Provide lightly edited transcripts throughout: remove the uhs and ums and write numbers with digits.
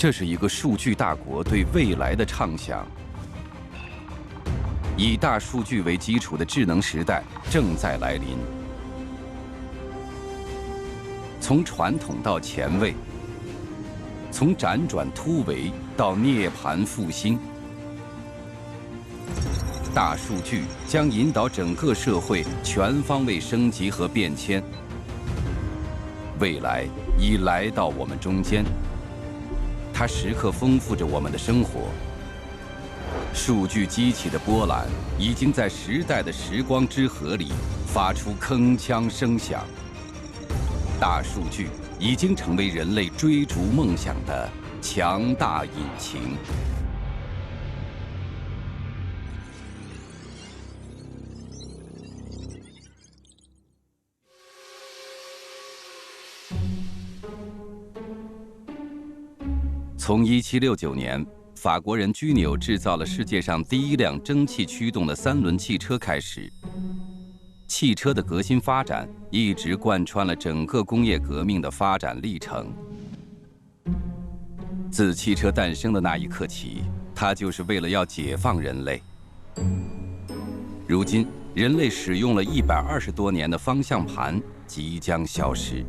这是一个数据大国对未来的畅想。以大数据为基础的智能时代正在来临。从传统到前卫，从辗转突围到涅槃复兴，大数据将引导整个社会全方位升级和变迁。未来已来到我们中间，它时刻丰富着我们的生活。数据激起的波澜已经在时代的时光之河里发出铿锵声响。大数据已经成为人类追逐梦想的强大引擎。从1769年，法国人居纽制造了世界上第一辆蒸汽驱动的3轮汽车开始，汽车的革新发展一直贯穿了整个工业革命的发展历程。自汽车诞生的那一刻起，它就是为了要解放人类。如今，人类使用了120多年的方向盘即将消失。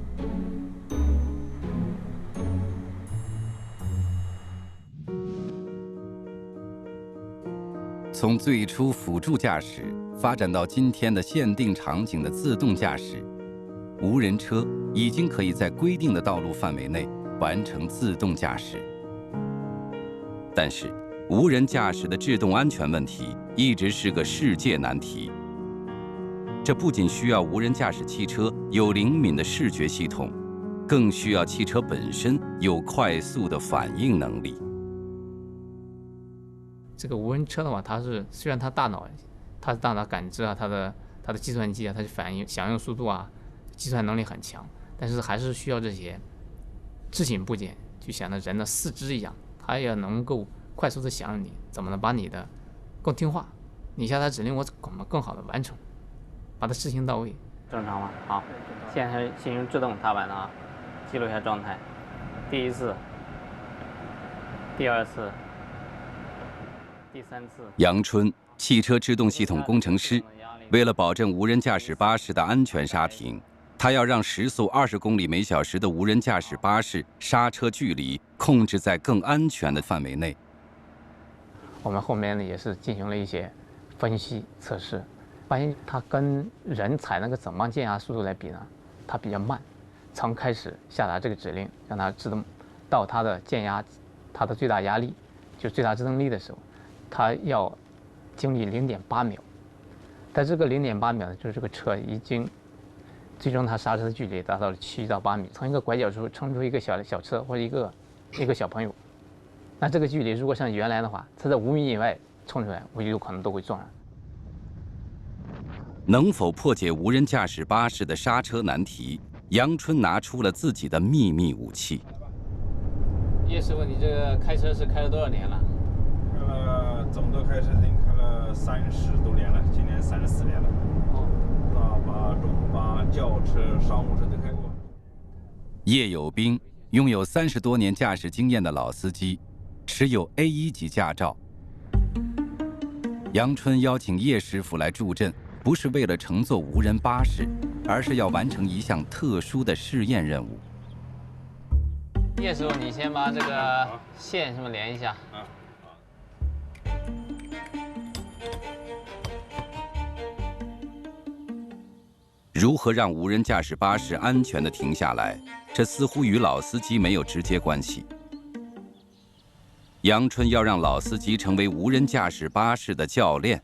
从最初辅助驾驶发展到今天的限定场景的自动驾驶，无人车已经可以在规定的道路范围内完成自动驾驶。但是，无人驾驶的制动安全问题一直是个世界难题。这不仅需要无人驾驶汽车有灵敏的视觉系统，更需要汽车本身有快速的反应能力。这个无人车的话，虽然它的大脑感知啊，它的计算机啊，它的反应响应速度啊，计算能力很强，但是还是需要这些制品部件，就像人的四肢一样，它也能够快速的响应你，怎么能把你的更听话，你下达指令我怎么更好的完成，把它执行到位。正常吗？好，现在是进行制动踏板的啊，记录一下状态。第一次，第二次。第3次，杨春，汽车制动系统工程师，为了保证无人驾驶巴士的安全刹停，他要让时速20公里每小时的无人驾驶巴士刹车距离控制在更安全的范围内。我们后面呢也是进行了一些分析测试，发现它跟人踩那个整磅减压速度来比呢，它比较慢。从开始下达这个指令，让它自动到它的减压，它的最大压力，就是最大制动力的时候，它要经历0.8秒，在这个0.8秒呢，就是这个车已经最终它刹车的距离达到了7到8米，从一个拐角处冲出一个小车或者一个小朋友，那这个距离如果像原来的话，它在5米以外冲出来，我有可能都会撞上。能否破解无人驾驶巴士的刹车难题？杨春拿出了自己的秘密武器。叶师傅，你这个开车是开了多少年了？总的开车已经开了30多年了，今年34年了。大巴、中巴、轿车、商务车都开过。叶有兵拥有30多年驾驶经验的老司机，持有 A1级驾照。杨春邀请叶师傅来助阵，不是为了乘坐无人巴士，而是要完成一项特殊的试验任务。叶师傅，你先把这个线什么连一下。如何让无人驾驶巴士安全地停下来，这似乎与老司机没有直接关系。杨春要让老司机成为无人驾驶巴士的教练，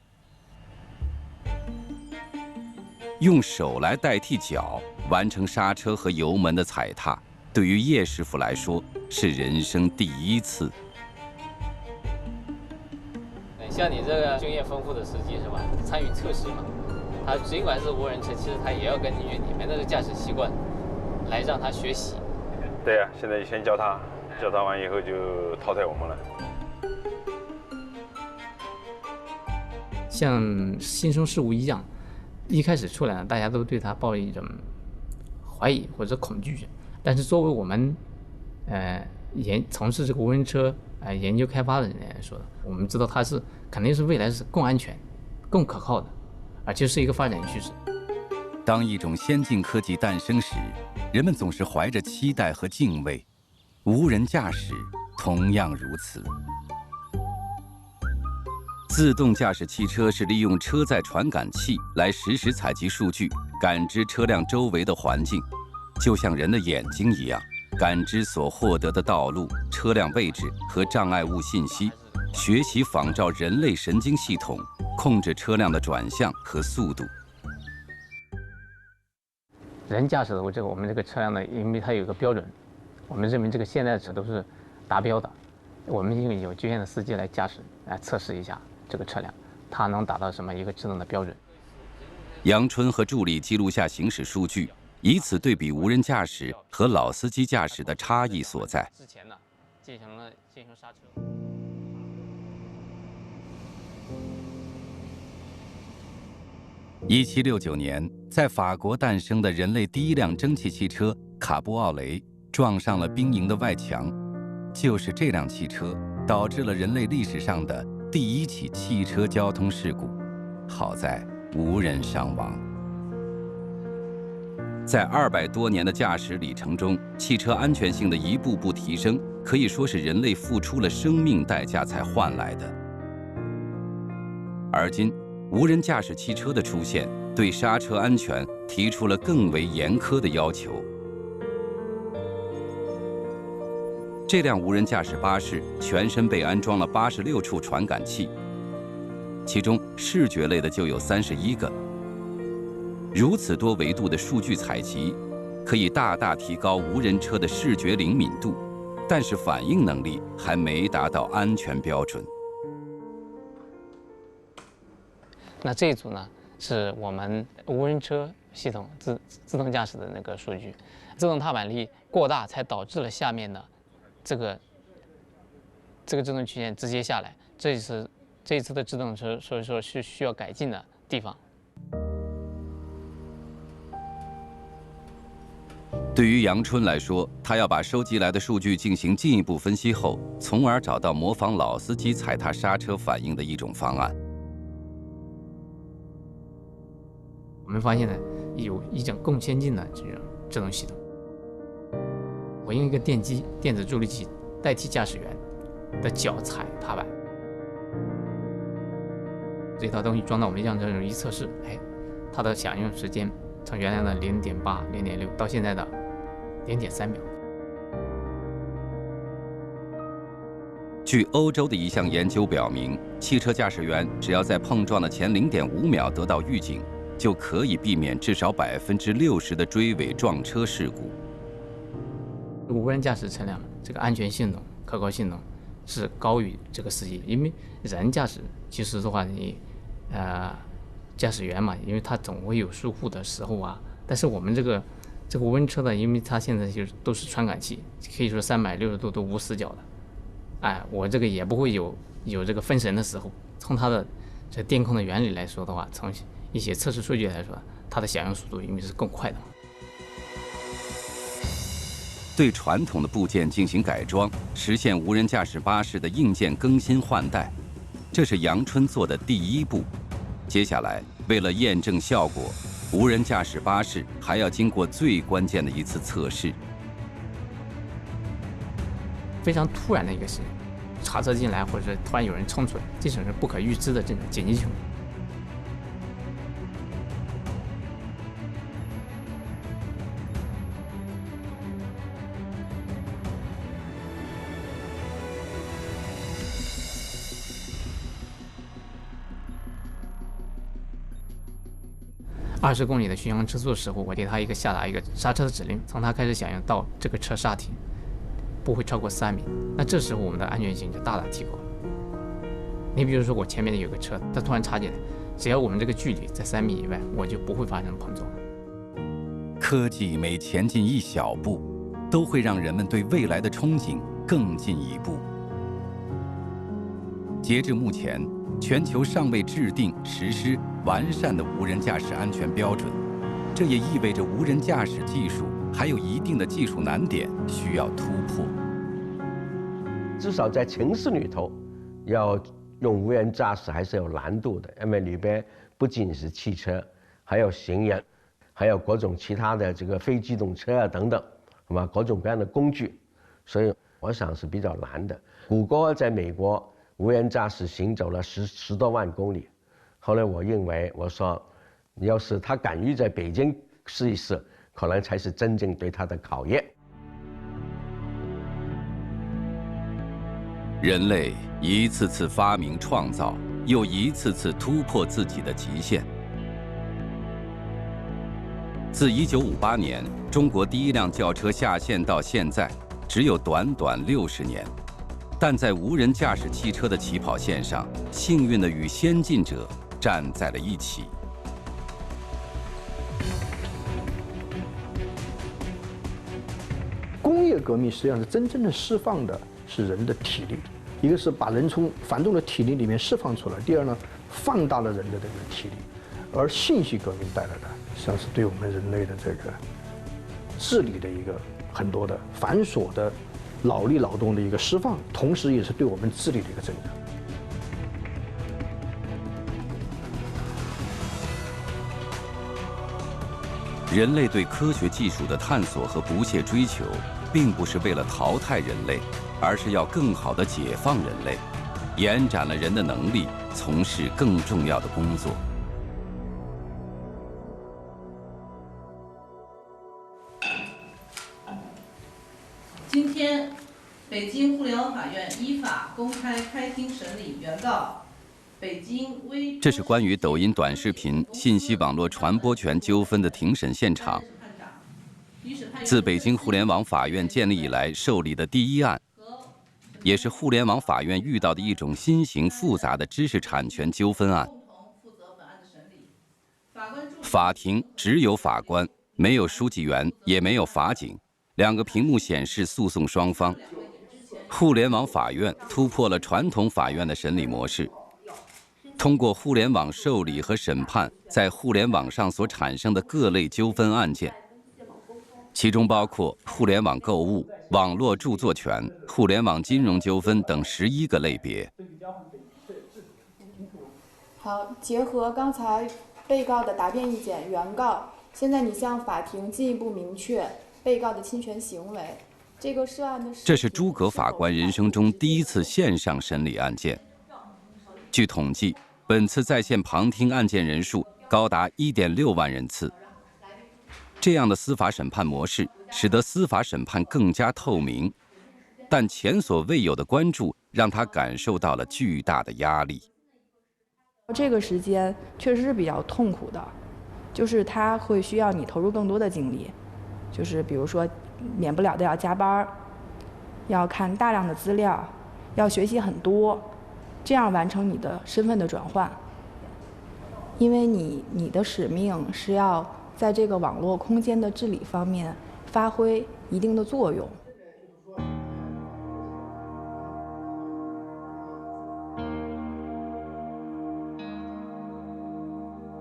用手来代替脚，完成刹车和油门的踩踏，对于叶师傅来说是人生第一次。像你这个经验丰富的司机是吧？参与测试嘛，他尽管是无人车，其实他也要根据你们的驾驶习惯来让他学习。对呀，现在先教他完以后就淘汰我们了。像新生事物一样，一开始出来呢，大家都对他抱一种怀疑或者恐惧，但是作为我们从事这个无人车研究开发的人来说的，我们知道它是肯定是未来是更安全、更可靠的，而且是一个发展趋势。当一种先进科技诞生时，人们总是怀着期待和敬畏，无人驾驶同样如此。自动驾驶汽车是利用车载传感器来实时采集数据，感知车辆周围的环境，就像人的眼睛一样，感知所获得的道路、车辆位置和障碍物信息，学习仿照人类神经系统，控制车辆的转向和速度。人驾驶的我们这个车辆呢，因为它有一个标准，我们认为这个现在的车都是达标的，我们用有经验的司机来驾驶，来测试一下这个车辆，它能达到什么一个制动的标准。杨春和助理记录下行驶数据，以此对比无人驾驶和老司机驾驶的差异所在。之前呢，进行刹车。1769年，在法国诞生的人类第一辆蒸汽汽车卡布奥雷撞上了兵营的外墙，就是这辆汽车导致了人类历史上的第1起汽车交通事故，好在无人伤亡。在200多年的驾驶里程中，汽车安全性的一步步提升，可以说是人类付出了生命代价才换来的。而今，无人驾驶汽车的出现，对刹车安全提出了更为严苛的要求。这辆无人驾驶巴士全身被安装了86处传感器，其中视觉类的就有31个。如此多维度的数据采集，可以大大提高无人车的视觉灵敏度，但是反应能力还没达到安全标准。那这一组呢，是我们无人车系统自动驾驶的那个数据，自动踏板力过大，才导致了下面的这个制动曲线直接下来，这是这一次的制动车，所以说是需要改进的地方。对于杨春来说，他要把收集来的数据进行进一步分析后，从而找到模仿老司机踩踏刹车反应的一种方案。我们发现呢，有一种更先进的这种制动系统。我用一个电子助力器代替驾驶员的脚踩踏板，这套东西装到我们辆车上一测试，它的响应时间从原来的0.8、0.6到现在的0.3秒。据欧洲的一项研究表明，汽车驾驶员只要在碰撞的前0.5秒得到预警，就可以避免至少60%的追尾撞车事故。无人驾驶车辆这个安全性能、可靠性能是高于这个司机，因为人驾驶其实的话，你驾驶员嘛，因为他总会有疏忽的时候啊。但是我们这个无人车呢，因为它现在就是都是传感器，可以说360度都无死角的，我这个也不会有这个分神的时候。从它的这电控的原理来说的话，从一些测试数据来说，它的响应速度因为是更快的。对传统的部件进行改装，实现无人驾驶巴士的硬件更新换代，这是杨春做的第一步。接下来，为了验证效果，无人驾驶巴士还要经过最关键的一次测试。非常突然的一个事情，查车进来，或者是突然有人冲出来，这种是不可预知的这种紧急情况。20公里的巡航车速时候，我给他下达一个刹车的指令，从它开始响应到这个车刹停，不会超过3米。那这时候我们的安全性就大大提高了。你比如说我前面有个车，它突然插进来，只要我们这个距离在3米以外，我就不会发生碰撞。科技每前进一小步，都会让人们对未来的憧憬更进一步。截至目前，全球尚未制定、实施完善的无人驾驶安全标准，这也意味着无人驾驶技术还有一定的技术难点需要突破。至少在城市里头，要用无人驾驶还是有难度的，因为里边不仅是汽车，还有行人，还有各种其他的这个非机动车啊等等，是吧？各种各样的工具，所以我想是比较难的。谷歌在美国无人驾驶行走了十多万公里，后来我说，要是他敢于在北京试一试，可能才是真正对他的考验。人类一次次发明创造，又一次次突破自己的极限。自1958年中国第一辆轿车下线到现在，只有短短60年。但在无人驾驶汽车的起跑线上，幸运的与先进者站在了一起。工业革命实际上是真正的释放的是人的体力，一个是把人从繁重的体力里面释放出来，第二呢，放大了人的这个体力，而信息革命带来的实际上是对我们人类的这个智力的一个很多的繁琐的脑力劳动的一个释放，同时也是对我们智力的一个增长。人类对科学技术的探索和不懈追求，并不是为了淘汰人类，而是要更好地解放人类，延展了人的能力，从事更重要的工作。今天，北京互联网法院依法公开开庭审理原告北京微。这是关于抖音短视频信息网络传播权纠纷的庭审现场。自北京互联网法院建立以来受理的第一案，也是互联网法院遇到的一种新型复杂的知识产权纠纷案。法庭只有法官，没有书记员，也没有法警。2个屏幕显示诉讼双方。互联网法院突破了传统法院的审理模式，通过互联网受理和审判在互联网上所产生的各类纠纷案件，其中包括互联网购物、网络著作权、互联网金融纠纷等11个类别。好，结合刚才被告的答辩意见，原告现在你向法庭进一步明确被告的侵权行为。这是诸葛法官人生中第一次线上审理案件。据统计，本次在线旁听案件人数高达1.6万人次。这样的司法审判模式使得司法审判更加透明，但前所未有的关注让他感受到了巨大的压力。这个时间确实是比较痛苦的，就是他会需要你投入更多的精力，就是比如说免不了的要加班，要看大量的资料，要学习很多，这样完成你的身份的转换。因为你的使命是要在这个网络空间的治理方面发挥一定的作用。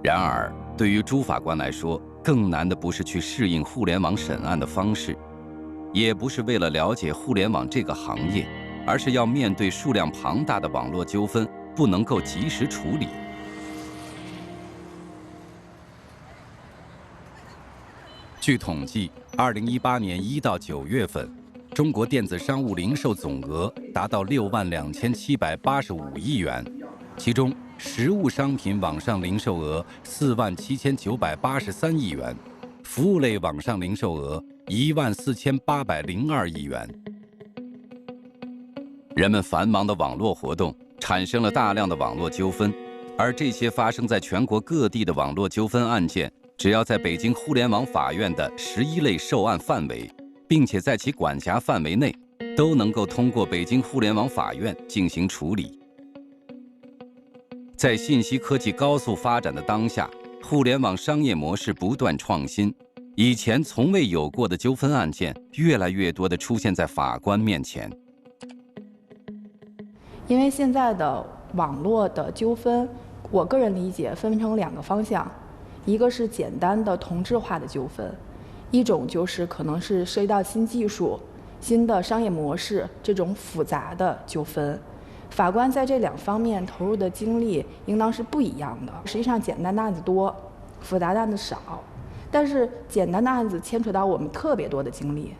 然而，对于朱法官来说，更难的不是去适应互联网审案的方式，也不是为了了解互联网这个行业，而是要面对数量庞大的网络纠纷，不能够及时处理。据统计，2018年1到9月份，中国电子商务零售总额达到62785亿元，其中实物商品网上零售额47983亿元，服务类网上零售额14802亿元。人们繁忙的网络活动产生了大量的网络纠纷，而这些发生在全国各地的网络纠纷案件，只要在北京互联网法院的11类受案范围，并且在其管辖范围内，都能够通过北京互联网法院进行处理。在信息科技高速发展的当下，互联网商业模式不断创新，以前从未有过的纠纷案件越来越多地出现在法官面前。因为现在的网络的纠纷，我个人理解分成2个方向，一个是简单的同质化的纠纷，一种就是可能是涉及到新技术、新的商业模式这种复杂的纠纷。法官在这2方面投入的精力应当是不一样的。实际上，简单的案子多，复杂的案子少，但是简单的案子牵扯到我们特别多的精力，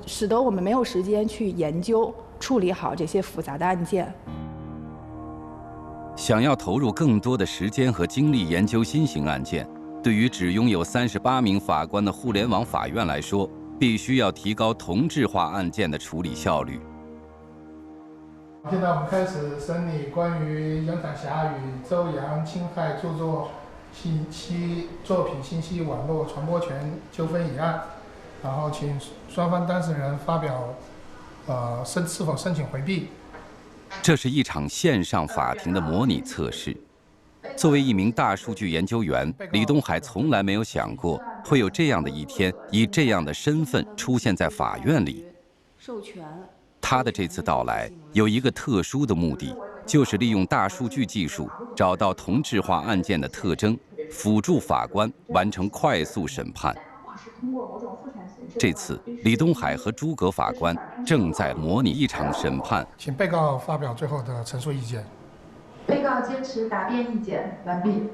使得我们没有时间去研究处理好这些复杂的案件。想要投入更多的时间和精力研究新型案件，对于只拥有38名法官的互联网法院来说，必须要提高同质化案件的处理效率。现在我们开始审理关于杨彩霞与周扬侵害著作作品信息网络传播权纠纷一案，然后请双方当事人发表是否申请回避。这是一场线上法庭的模拟测试。作为一名大数据研究员，李东海从来没有想过会有这样的一天，以这样的身份出现在法院里。授权。他的这次到来有一个特殊的目的，就是利用大数据技术找到同质化案件的特征，辅助法官完成快速审判。这次，李东海和诸葛法官正在模拟一场审判。请被告发表最后的陈述意见。被告坚持答辩意见，完毕。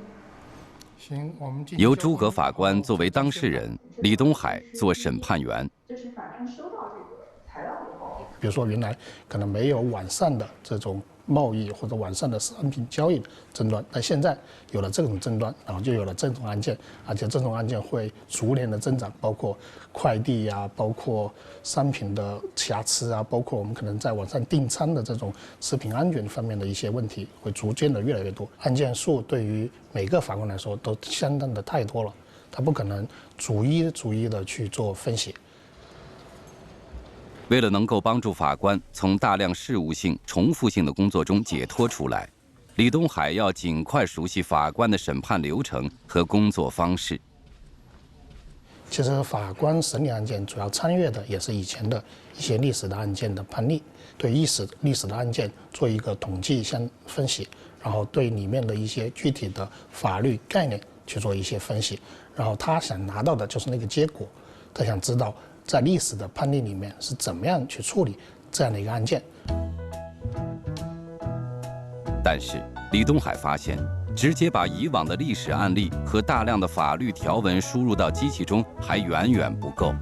行，我们由诸葛法官作为当事人，李东海做审判员。这是法院收到这个材料以后，比如说原来可能没有网上的这种贸易或者网上的商品交易的争端，但现在有了这种争端，然后就有了这种案件，而且这种案件会逐年的增长，包括快递呀，包括商品的瑕疵啊，包括我们可能在网上订餐的这种食品安全方面的一些问题，会逐渐的越来越多。案件数对于每个法官来说都相当的太多了，他不可能逐一的去做分析。为了能够帮助法官从大量事务性、重复性的工作中解脱出来，李东海要尽快熟悉法官的审判流程和工作方式。其实法官审理案件主要参阅的也是以前的一些历史的案件的判例，对历史的案件做一个统计相分析，然后对里面的一些具体的法律概念去做一些分析，然后他想拿到的就是那个结果，他想知道在历史的判例里面是怎么样去处理这样的一个案件。但是李东海发现，直接把以往的历史案例和大量的法律条文输入到机器中还远远不够，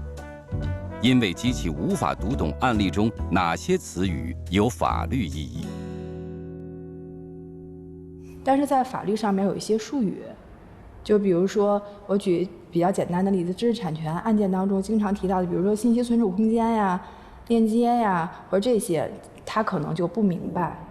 因为机器无法读懂案例中哪些词语有法律意义。但是在法律上面有一些术语，就比如说我举比较简单的例子，知识产权案件当中经常提到的，比如说信息存储空间呀、链接呀，或者这些，他可能就不明白，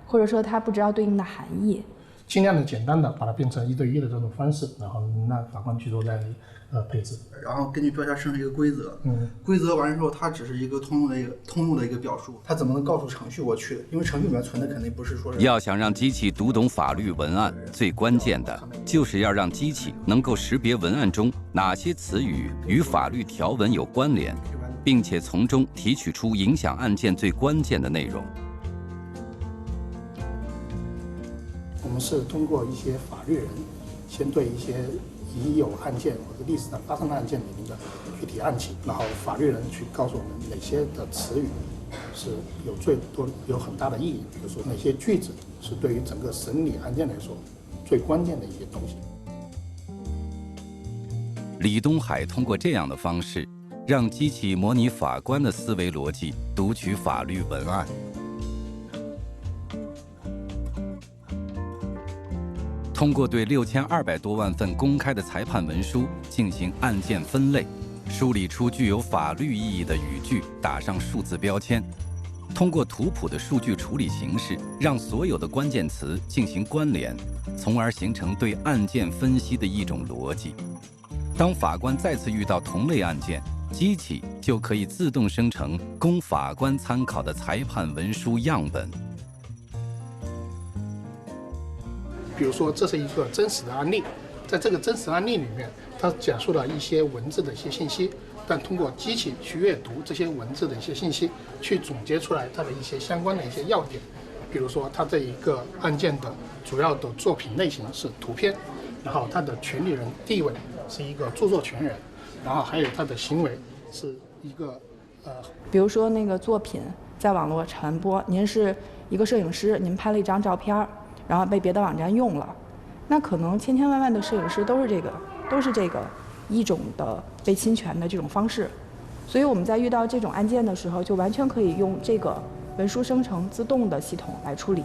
或者说他不知道对应的含义。尽量的简单的把它变成1对1的这种方式，然后让法官去做这样的配置。然后根据标价生成一个规则，规则完之后，它只是一个通用的一个表述，它怎么能告诉程序我去的？因为程序里面存的肯定不是说是。要想让机器读懂法律文案，最关键的就是要让机器能够识别文案中哪些词语与法律条文有关联，并且从中提取出影响案件最关键的内容。我们是通过一些法律人，先对一些已有案件或者历史上发生的案件里面的具体案情，然后法律人去告诉我们哪些的词语是有很大的意义，比如说哪些句子是对于整个审理案件来说最关键的一些东西。李东海通过这样的方式，让机器模拟法官的思维逻辑，读取法律文案。通过对6200多万份公开的裁判文书进行案件分类，梳理出具有法律意义的语句，打上数字标签。通过图谱的数据处理形式，让所有的关键词进行关联，从而形成对案件分析的一种逻辑。当法官再次遇到同类案件，机器就可以自动生成供法官参考的裁判文书样本。比如说，这是一个真实的案例，在这个真实案例里面，它讲述了一些文字的一些信息，但通过机器去阅读这些文字的一些信息，去总结出来它的一些相关的一些要点。比如说，它这一个案件的主要的作品类型是图片，然后它的权利人地位是一个著作权人，然后还有它的行为是一个比如说那个作品在网络传播，您是一个摄影师，您拍了一张照片，然后被别的网站用了，那可能千千万万的摄影师都是这个一种的被侵权的这种方式。所以我们在遇到这种案件的时候，就完全可以用这个文书生成自动的系统来处理。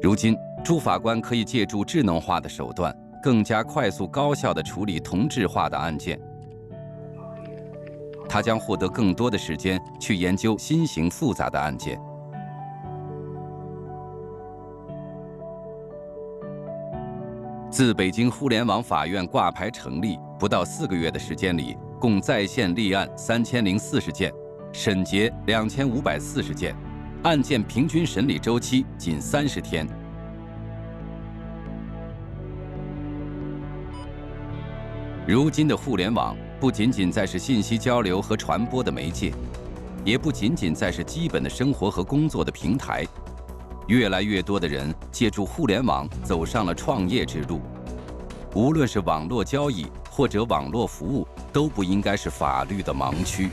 如今，朱法官可以借助智能化的手段，更加快速高效地处理同质化的案件。他将获得更多的时间去研究新型复杂的案件。自北京互联网法院挂牌成立不到4个月的时间里，共在线立案3040件，审结2540件，案件平均审理周期仅30天。如今的互联网不仅仅再是信息交流和传播的媒介，也不仅仅再是基本的生活和工作的平台。越来越多的人借助互联网走上了创业之路。无论是网络交易或者网络服务，都不应该是法律的盲区。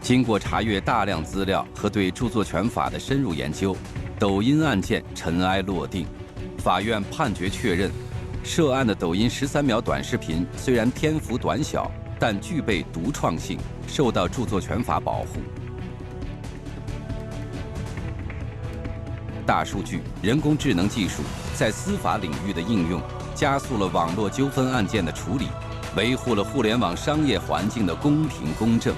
经过查阅大量资料和对著作权法的深入研究，抖音案件尘埃落定，法院判决确认，涉案的抖音13秒短视频虽然篇幅短小，但具备独创性，受到著作权法保护。大数据、人工智能技术在司法领域的应用，加速了网络纠纷案件的处理，维护了互联网商业环境的公平公正。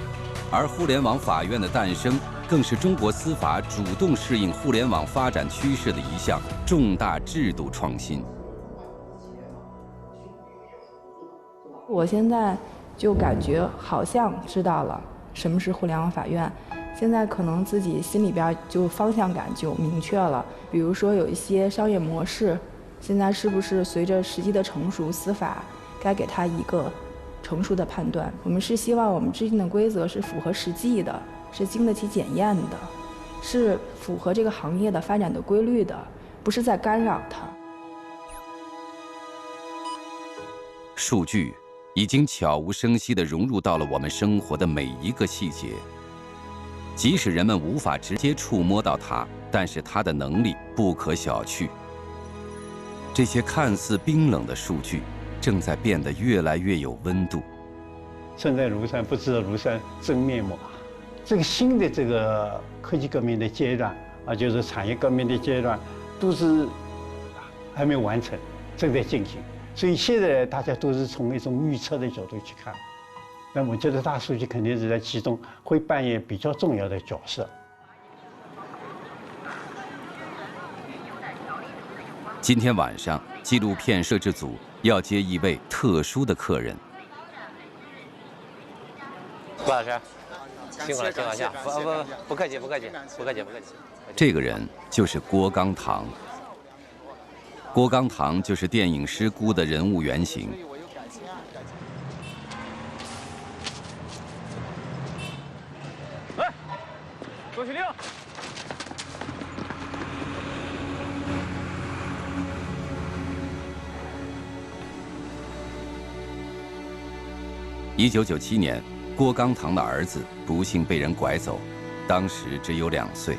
而互联网法院的诞生，更是中国司法主动适应互联网发展趋势的一项重大制度创新。我现在就感觉好像知道了什么是互联网法院，现在可能自己心里边就方向感就明确了。比如说有一些商业模式，现在是不是随着时机的成熟，司法该给它一个成熟的判断？我们是希望我们制定的规则是符合实际的，是经得起检验的，是符合这个行业的发展的规律的，不是在干扰它。数据已经悄无声息地融入到了我们生活的每一个细节，即使人们无法直接触摸到它，但是它的能力不可小觑。这些看似冰冷的数据，正在变得越来越有温度。身在庐山不知庐山真面目。这个新的这个科技革命的阶段啊，就是产业革命的阶段，都是还没有完成，正在进行。所以现在大家都是从一种预测的角度去看。那我觉得大数据肯定是在其中会扮演比较重要的角色。今天晚上，纪录片摄制组要接一位特殊的客人。顾老师，辛苦了，辛苦了，不客气，不客气，不客气，不客气。这个人就是郭刚堂。郭刚堂就是电影《失孤》的人物原型。来，周启令。1997年，郭刚堂的儿子不幸被人拐走，当时只有2岁。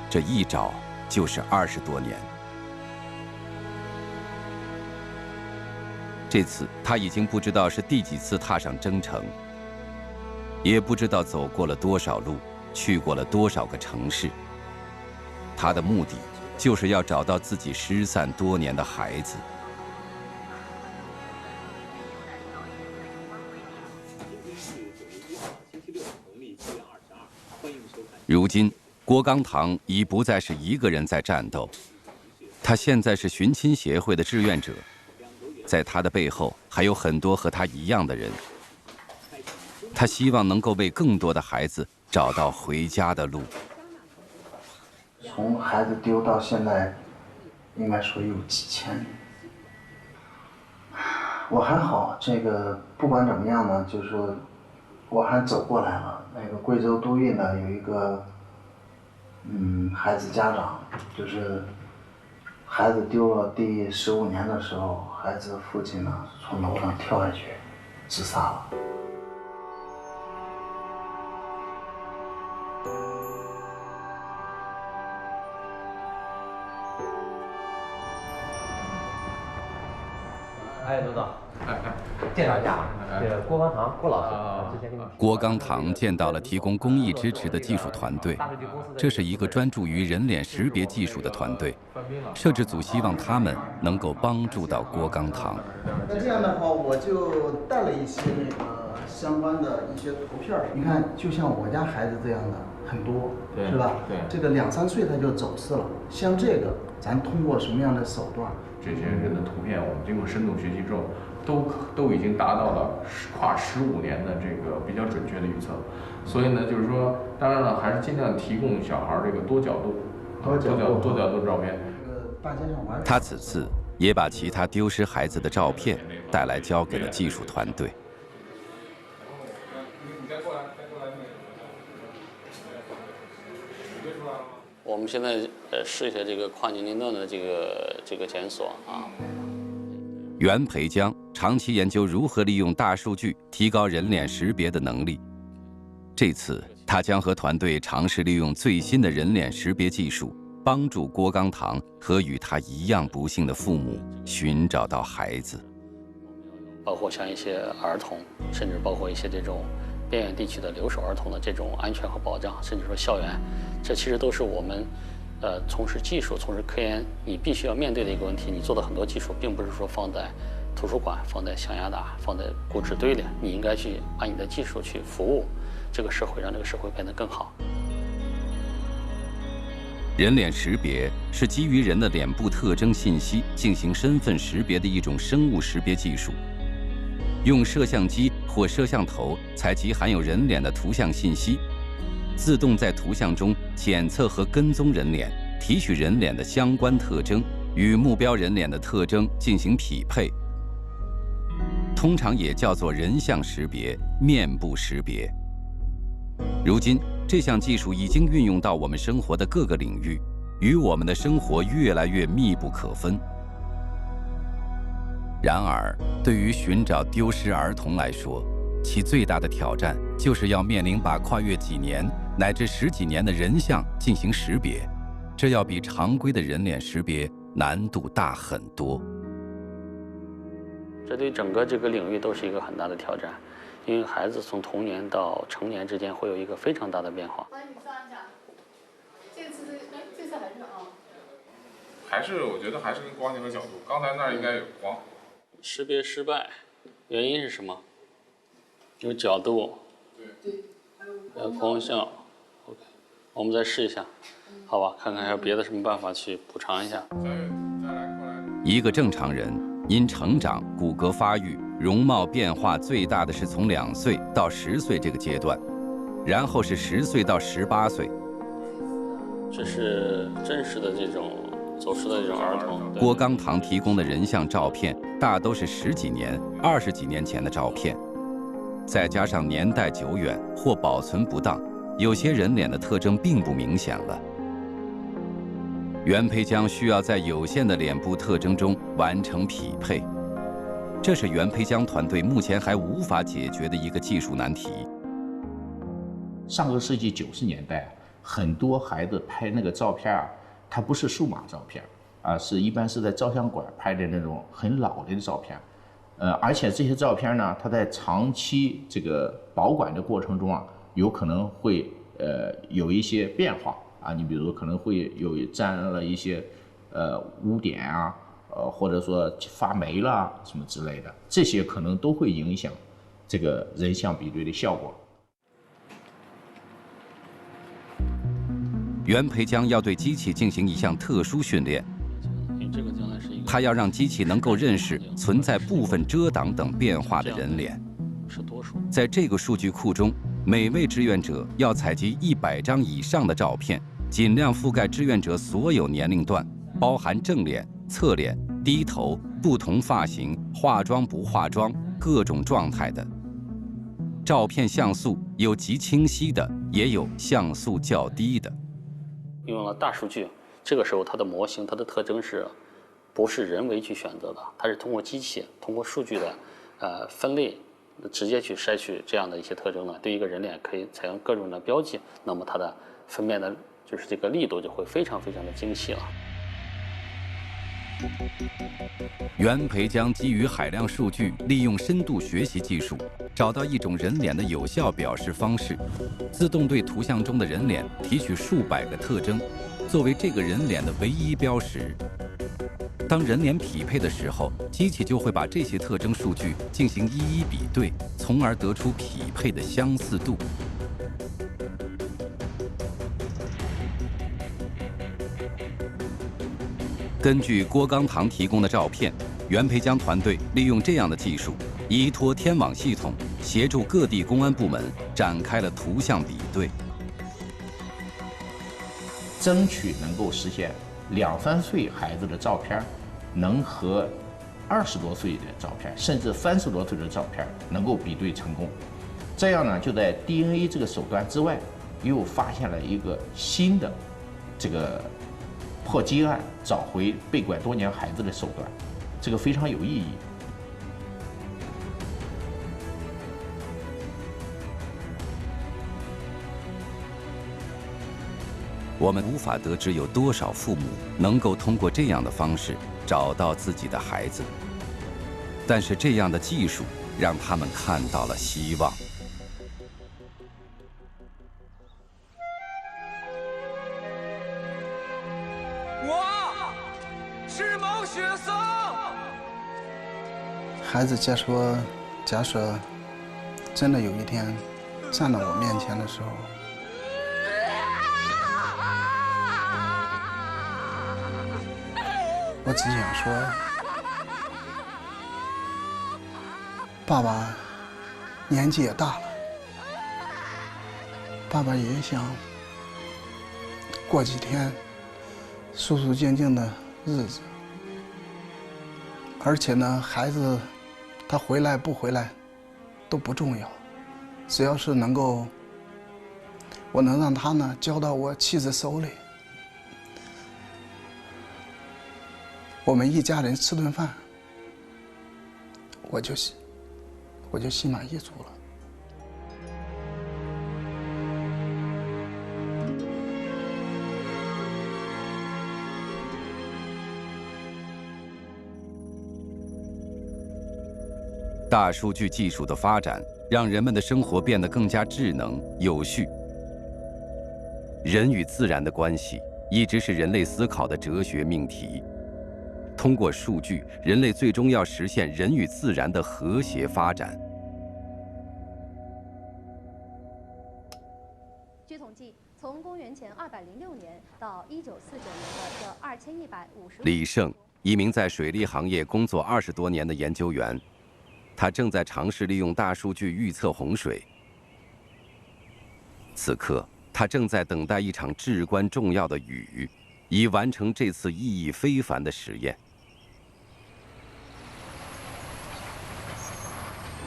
这一找就是20多年。这次他已经不知道是第几次踏上征程，也不知道走过了多少路，去过了多少个城市。他的目的就是要找到自己失散多年的孩子。如今，郭刚堂已不再是一个人在战斗，他现在是寻亲协会的志愿者。在他的背后还有很多和他一样的人，他希望能够为更多的孩子找到回家的路。从孩子丢到现在，应该说有几千年。我还好，这个不管怎么样呢，就是说我还走过来了。那个贵州都运呢有一个，孩子家长就是孩子丢了第15年的时候，孩子的父亲呢从楼上跳下去自杀了。哎，董导，介绍一下，这个郭刚堂郭老师，之前跟你郭刚堂见到了提供公益支持的技术团队，这是一个专注于人脸识别技术的团队。摄制组希望他们能够帮助到郭刚堂。那这样的话，我就带了一些相关的一些图片。你看，就像我家孩子这样的很多，是吧？对，这个2、3岁他就走失了。像这个，咱通过什么样的手段？这些人的图片，我们经过深度学习之后，都已经达到了跨15年的这个比较准确的预测。所以呢，就是说，当然了，还是尽量提供小孩这个多角度照片。他此次也把其他丢失孩子的照片带来，交给了技术团队。我们现在试一下这个跨年龄段的这个检索啊。袁培江长期研究如何利用大数据提高人脸识别的能力。这次他将和团队尝试利用最新的人脸识别技术，帮助郭刚堂和与他一样不幸的父母寻找到孩子。包括像一些儿童，甚至包括一些这种边远地区的留守儿童的这种安全和保障，甚至说校园，这其实都是我们从事技术、从事科研，你必须要面对的一个问题。你做的很多技术，并不是说放在图书馆、放在象牙塔、放在骨纸堆里，你应该去把你的技术去服务这个社会，让这个社会变得更好。人脸识别是基于人的脸部特征信息进行身份识别的一种生物识别技术。用摄像机或摄像头采集含有人脸的图像信息，自动在图像中检测和跟踪人脸，提取人脸的相关特征，与目标人脸的特征进行匹配。通常也叫做人像识别、面部识别。如今，这项技术已经运用到我们生活的各个领域，与我们的生活越来越密不可分。然而，对于寻找丢失儿童来说，其最大的挑战就是要面临把跨越几年乃至10几年的人像进行识别，这要比常规的人脸识别难度大很多。这对整个这个领域都是一个很大的挑战，因为孩子从童年到成年之间会有一个非常大的变化。这次还是啊，还是我觉得还是跟光线和角度，刚才那儿应该有光。识别失败，原因是什么？有角度，对，还有光效。OK， 我们再试一下，好吧？看看还有别的什么办法去补偿一下。一个正常人因成长、骨骼发育、容貌变化最大的是从2岁到10岁这个阶段，然后是10岁到18岁。这是真实的这种走失的这种儿童。郭刚堂提供的人像照片大都是10几年、20几年前的照片，再加上年代久远或保存不当，有些人脸的特征并不明显了。袁培江需要在有限的脸部特征中完成匹配，这是袁培江团队目前还无法解决的一个技术难题。上个世纪90年代，很多孩子拍那个照片啊，它不是数码照片啊，一般是在照相馆拍的那种很老的照片，而且这些照片呢，它在长期这个保管的过程中啊，有可能会有一些变化啊，你比如可能会有沾了一些污点啊，或者说发霉了什么之类的，这些可能都会影响这个人像比对的效果。袁培江要对机器进行一项特殊训练，他要让机器能够认识存在部分遮挡等变化的人脸。在这个数据库中，每位志愿者要采集100张以上的照片，尽量覆盖志愿者所有年龄段，包含正脸、侧脸、低头、不同发型、化妆不化妆、各种状态的。照片像素有极清晰的，也有像素较低的。用了大数据，这个时候它的模型、它的特征不是人为去选择的，它是通过机器、通过数据的分类，直接去筛取这样的一些特征呢，对一个人脸可以采用各种的标记，那么它的分辨的就是这个力度就会非常非常的精细了。袁培将基于海量数据，利用深度学习技术，找到一种人脸的有效表示方式，自动对图像中的人脸提取数百个特征，作为这个人脸的唯一标识。当人脸匹配的时候，机器就会把这些特征数据进行一一比对，从而得出匹配的相似度。根据郭刚堂提供的照片，袁培江团队利用这样的技术，依托天网系统，协助各地公安部门展开了图像比对，争取能够实现2、3岁孩子的照片能和20多岁的照片，甚至30多岁的照片能够比对成功。这样呢，就在 DNA 这个手段之外，又发现了一个新的这个破积案，找回被拐多年孩子的手段，这个非常有意义。我们无法得知有多少父母能够通过这样的方式找到自己的孩子，但是这样的技术让他们看到了希望。我是毛雪松。孩子假设真的有一天站到我面前的时候，我只想说，爸爸年纪也大了，爸爸也想过几天舒舒静静的日子。而且呢，孩子他回来不回来都不重要，只要是我能让他呢交到我妻子手里，我们一家人吃顿饭，我就心满意足了。大数据技术的发展，让人们的生活变得更加智能、有序。人与自然的关系一直是人类思考的哲学命题。通过数据，人类最终要实现人与自然的和谐发展。据统计，从公元前206年到1949年的这2150，李胜，一名在水利行业工作20多年的研究员，他正在尝试利用大数据预测洪水。此刻，他正在等待一场至关重要的雨，以完成这次意义非凡的实验。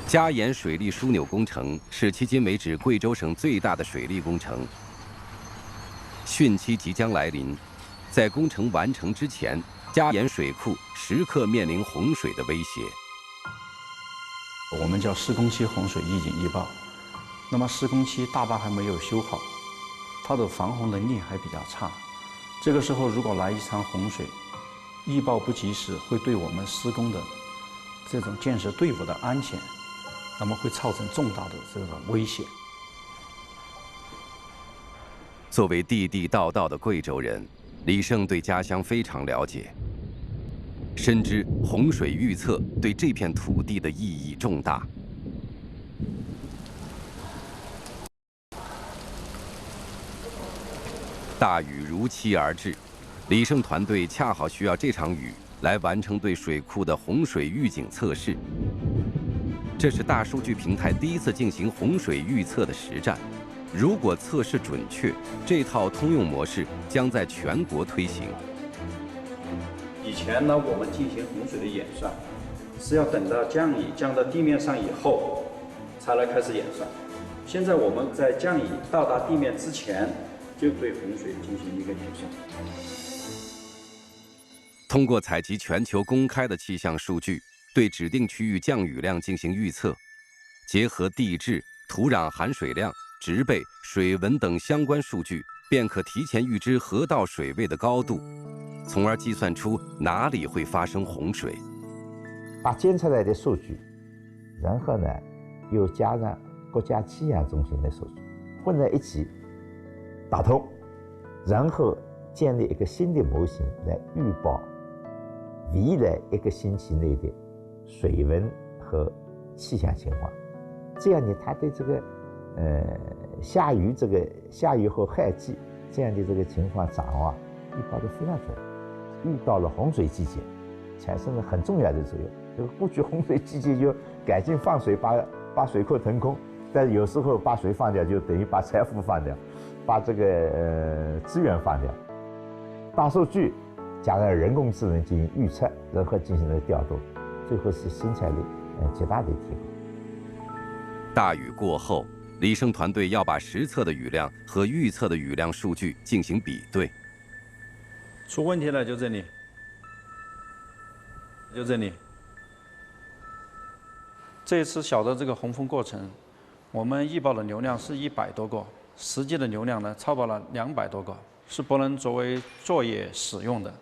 嘉盐水利枢纽工程是迄今为止贵州省最大的水利工程。汛期即将来临，在工程完成之前，嘉盐水库时刻面临洪水的威胁。我们叫施工期洪水预警预报。那么施工期大坝还没有修好，它的防洪能力还比较差。这个时候如果来一场洪水，预报不及时，会对我们施工的这种建设队伍的安全，那么会造成重大的这个危险。作为地地道道的贵州人，李胜对家乡非常了解，深知洪水预测对这片土地的意义重大。大雨如期而至，李胜团队恰好需要这场雨来完成对水库的洪水预警测试。这是大数据平台第一次进行洪水预测的实战。如果测试准确，这套通用模式将在全国推行。以前呢，我们进行洪水的演算，是要等到降雨降到地面上以后，才来开始演算。现在我们在降雨到达地面之前，就对洪水进行一个演算。通过采集全球公开的气象数据，对指定区域降雨量进行预测，结合地质、土壤含水量、植被、水文等相关数据，便可提前预知河道水位的高度，从而计算出哪里会发生洪水。把监测来的数据，然后呢，又加上国家气象中心的数据，混在一起打通，然后建立一个新的模型来预报未来1个星期内的水温和气象情况。这样呢，他对这个下雨后旱季这样的这个情况掌握预报得非常准。遇到了洪水季节，产生了很重要的作用。这个过去洪水季节就赶紧放水，把水库腾空，但是有时候把水放掉，就等于把财富放掉，把这个资源放掉。大数据加上人工智能进行预测，然后进行了调度，最后是生产力极大的提高。大雨过后，李胜团队要把实测的雨量和预测的雨量数据进行比对。出问题了，就这里，就这里。这一次小的这个洪峰过程，我们预报的流量是100多个，实际的流量呢超过了200多个，是不能作为作业使用的。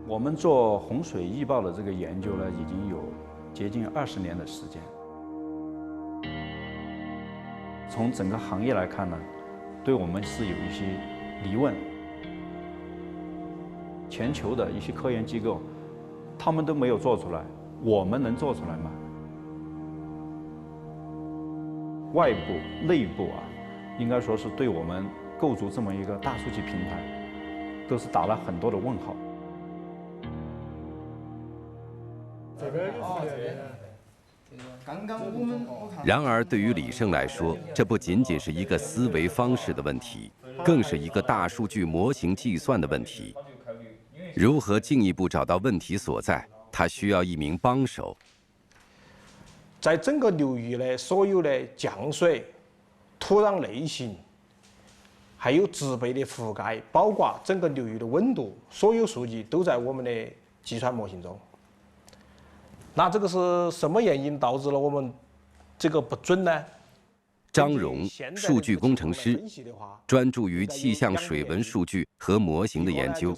我们做洪水预报的这个研究呢，已经有接近20年的时间。从整个行业来看呢，对我们是有一些疑问。全球的一些科研机构，他们都没有做出来，我们能做出来吗？外部、内部啊，应该说是对我们构筑这么一个大数据平台，都是打了很多的问号。然而，对于李胜来说，这不仅仅是一个思维方式的问题，更是一个大数据模型计算的问题。如何进一步找到问题所在，他需要一名帮手。在整个流域的所有的降水、土壤类型，还有植被的覆盖，包括整个流域的温度，所有数据都在我们的计算模型中。那这个是什么原因导致了我们这个不准呢？张荣，数据工程师，专注于气象水文数据和模型的研究。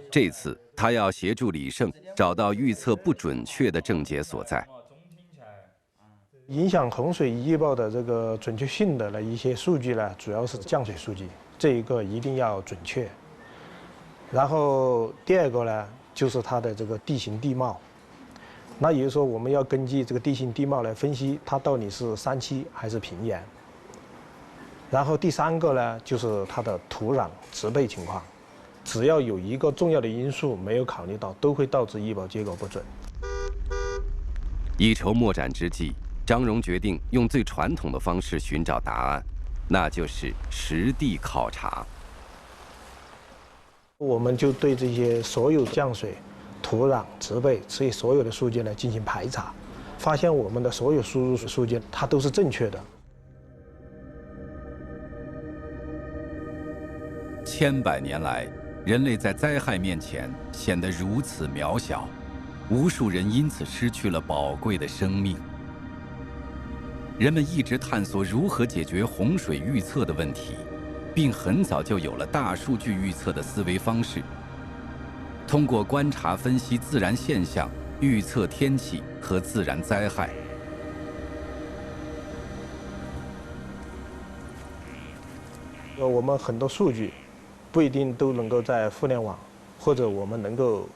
这次他要协助李胜找到预测不准确的症结所在。影响洪水预报的这个准确性的一些数据呢，主要是降水数据，这一个一定要准确。然后第二个呢，就是它的这个地形地貌。那也就是说，我们要根据这个地形地貌来分析它到底是山区还是平原。然后第三个呢，就是它的土壤植被情况。只要有一个重要的因素没有考虑到，都会导致预报结果不准。一筹莫展之际，张荣决定用最传统的方式寻找答案，那就是实地考察。我们就对这些所有降水、土壤、植被这些所有的数据呢进行排查，发现我们的所有输入数据它都是正确的。千百年来，人类在灾害面前显得如此渺小，无数人因此失去了宝贵的生命。人们一直探索如何解决洪水预测的问题，并很早就有了大数据预测的思维方式。通过观察分析自然现象，预测天气和自然灾害。我们很多数据不一定都能够在互联网或者我们能够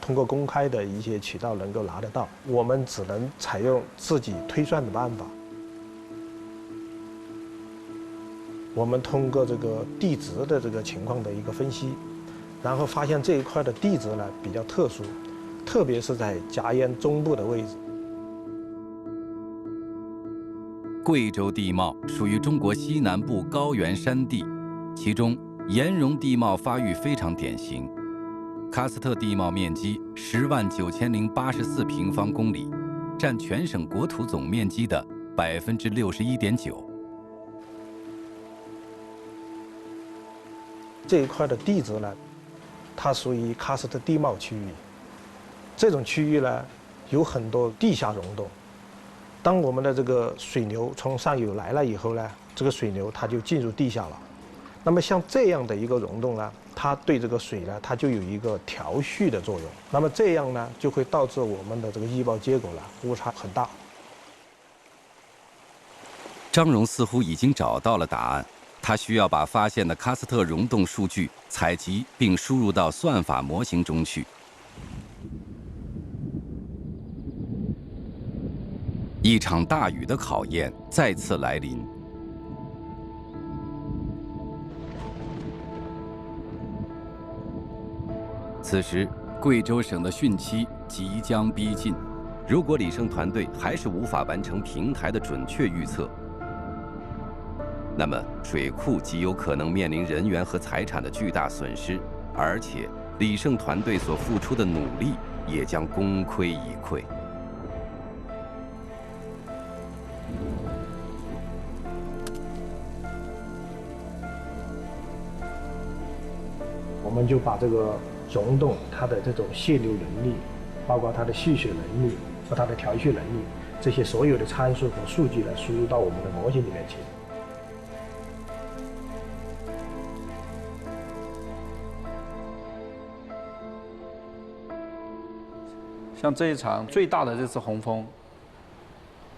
通过公开的一些渠道能够拿得到，我们只能采用自己推算的办法。我们通过这个地质的这个情况的一个分析，然后发现这一块的地质呢比较特殊，特别是在夹烟中部的位置。贵州地貌属于中国西南部高原山地，其中岩溶地貌发育非常典型。喀斯特地貌面积109084平方公里，占全省国土总面积的61.9%。这一块的地质呢，它属于喀斯特地貌区域。这种区域呢，有很多地下溶洞。当我们的这个水流从上游来了以后呢，这个水流它就进入地下了。那么像这样的一个溶洞呢，它对这个水呢，它就有一个调蓄的作用。那么这样呢，就会导致我们的这个预报结果呢误差很大。张荣似乎已经找到了答案，他需要把发现的喀斯特溶洞数据采集并输入到算法模型中去。一场大雨的考验再次来临。此时，贵州省的汛期即将逼近。如果李胜团队还是无法完成平台的准确预测，那么水库极有可能面临人员和财产的巨大损失，而且李胜团队所付出的努力也将功亏一篑。我们就把这个溶洞它的这种泄流能力，包括它的蓄水能力和它的调蓄能力，这些所有的参数和数据呢，输入到我们的模型里面去。像这一场最大的这次洪峰，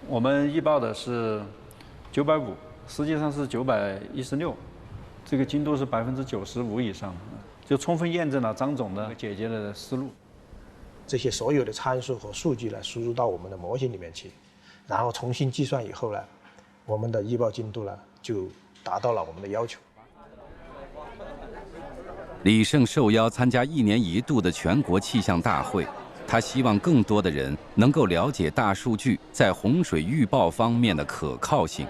我们预报的是950，实际上是916，这个精度是95%以上，就充分验证了张总的解决的思路。这些所有的参数和数据呢，输入到我们的模型里面去，然后重新计算以后呢，我们的预报精度呢就达到了我们的要求。李胜受邀参加1年1度的全国气象大会。他希望更多的人能够了解大数据在洪水预报方面的可靠性。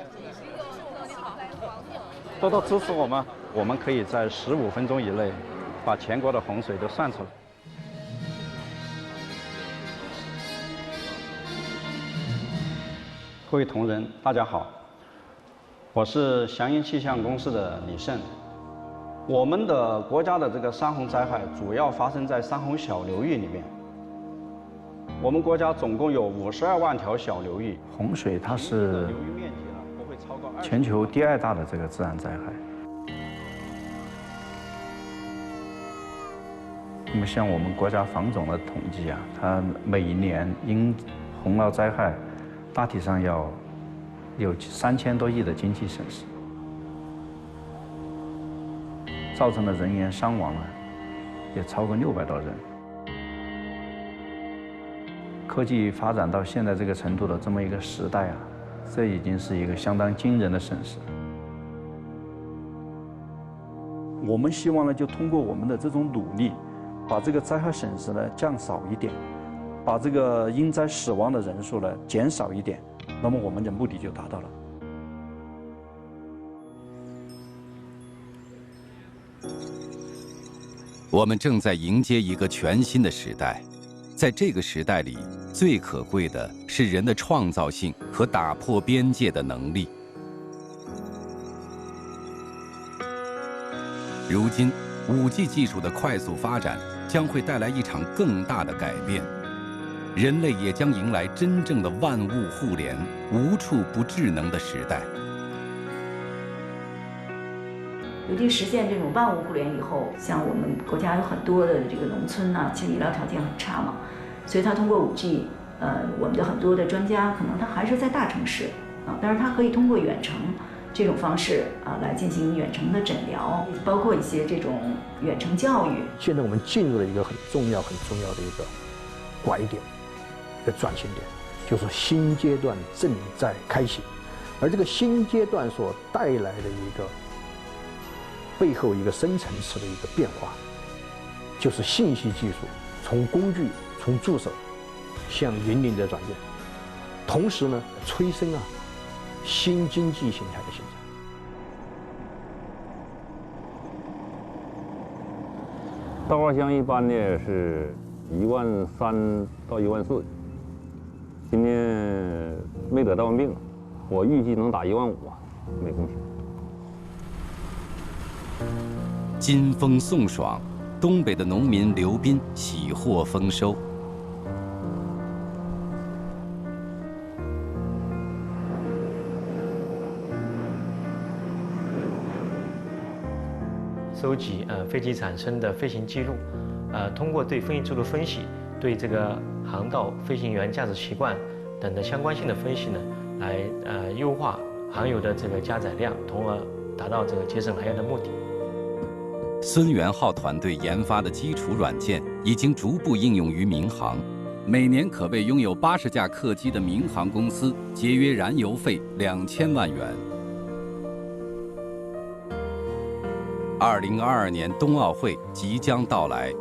多多支持我们，我们可以在15分钟以内把全国的洪水都算出来。各位同仁，大家好，我是祥鹰气象公司的李胜。我们的国家的这个山洪灾害主要发生在山洪小流域里面。我们国家总共有52万条小流域，洪水它是全球第2大的这个自然灾害。那么像我们国家防总的统计啊，它每一年因洪涝灾害，大体上要有3000多亿的经济损失，造成的人员伤亡呢，也超过600多人。科技发展到现在这个程度的这么一个时代啊，这已经是一个相当惊人的损失。我们希望呢，就通过我们的这种努力，把这个灾害损失呢降少一点，把这个因灾死亡的人数呢减少一点，那么我们的目的就达到了。我们正在迎接一个全新的时代。在这个时代里，最可贵的是人的创造性和打破边界的能力。如今，5G 技术的快速发展将会带来一场更大的改变，人类也将迎来真正的万物互联、无处不智能的时代。尤其实现这种万物互联以后，像我们国家有很多的这个农村呢，其实医疗条件很差嘛，所以他通过5G，我们的很多的专家可能他还是在大城市啊，但是他可以通过远程这种方式啊来进行远程的诊疗，包括一些这种远程教育。现在我们进入了一个很重要的一个拐点，一个转型点，就是新阶段正在开启，而这个新阶段所带来的一个背后一个深层次的一个变化，就是信息技术从工具、从助手向引领者转变，同时呢，催生新经济形态的形成。稻花香一般呢是13000到14000，今年没得大瘟病，我预计能打1万5啊，每公顷。金丰送爽，东北的农民刘斌喜获丰收。收集飞机产生的飞行记录，通过对飞行记录分析，对这个航道飞行员驾驶习惯等的相关性的分析呢，来优化航油的这个加载量，从而达到这个节省燃油的目的。孙元浩团队研发的基础软件已经逐步应用于民航，每年可为拥有80架客机的民航公司节约燃油费2000万元。2022年冬奥会即将到来，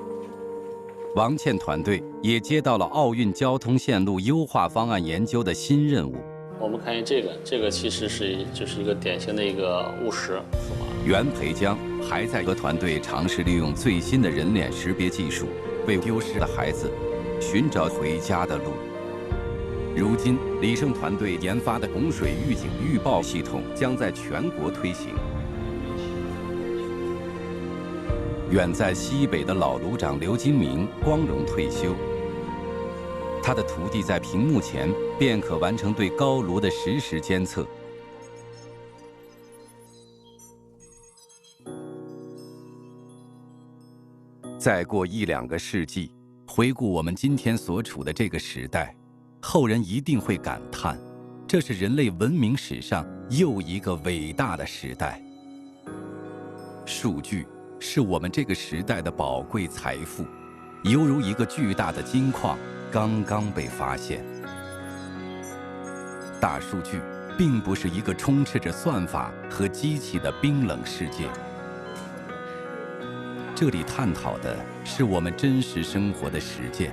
王倩团队也接到了奥运交通线路优化方案研究的新任务。我们看见这个其实就是一个典型的一个误食。袁培江还在和团队尝试利用最新的人脸识别技术，为丢失的孩子寻找回家的路。如今，李胜团队研发的洪水预警预报系统将在全国推行。远在西北的老炉长刘金明光荣退休，他的徒弟在屏幕前便可完成对高炉的实时监测。再过1-2个世纪，回顾我们今天所处的这个时代，后人一定会感叹，这是人类文明史上又一个伟大的时代。数据是我们这个时代的宝贵财富，犹如一个巨大的金矿刚刚被发现。大数据并不是一个充斥着算法和机器的冰冷世界，这里探讨的是我们真实生活的实践。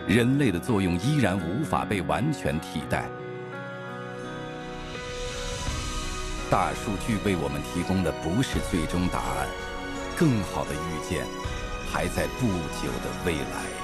人类的作用依然无法被完全替代。大数据为我们提供的不是最终答案，更好的预见还在不久的未来。